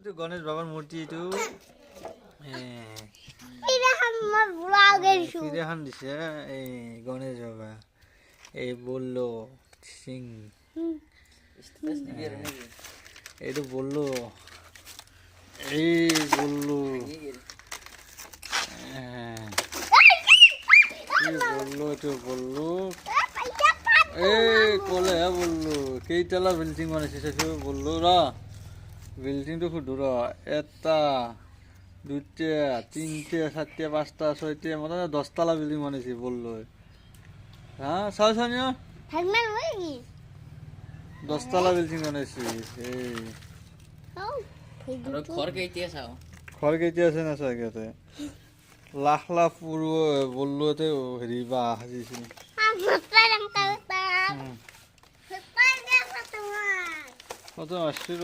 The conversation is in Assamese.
এইটো গণেশ বাবাৰ মূৰ্তি এইটো ফিৰাখন দিছে এই গণেশ বাবা এই বললো সিং এইটো বললো এই বললো বললো এইটো বললো এই কলেহে বললো কেইটালা বিল্ডিং বনাইছে চাইছো বললো ৰ বিল্ডিংটো সুধো ৰ এটা দুটা তিনটা চারটা পাঁচটা ছয়টা মোটামুটি 10 তলা বিল্ডিং বনাইছে বললো হ্যাঁ চাও চাও 10 তলা বিল্ডিং বনাইছে এই ঘৰ কেইটা আছে না চাগে লাখ লাখ পুৰো বললো এতে হেৰি বা সাজিছে কত আসছিল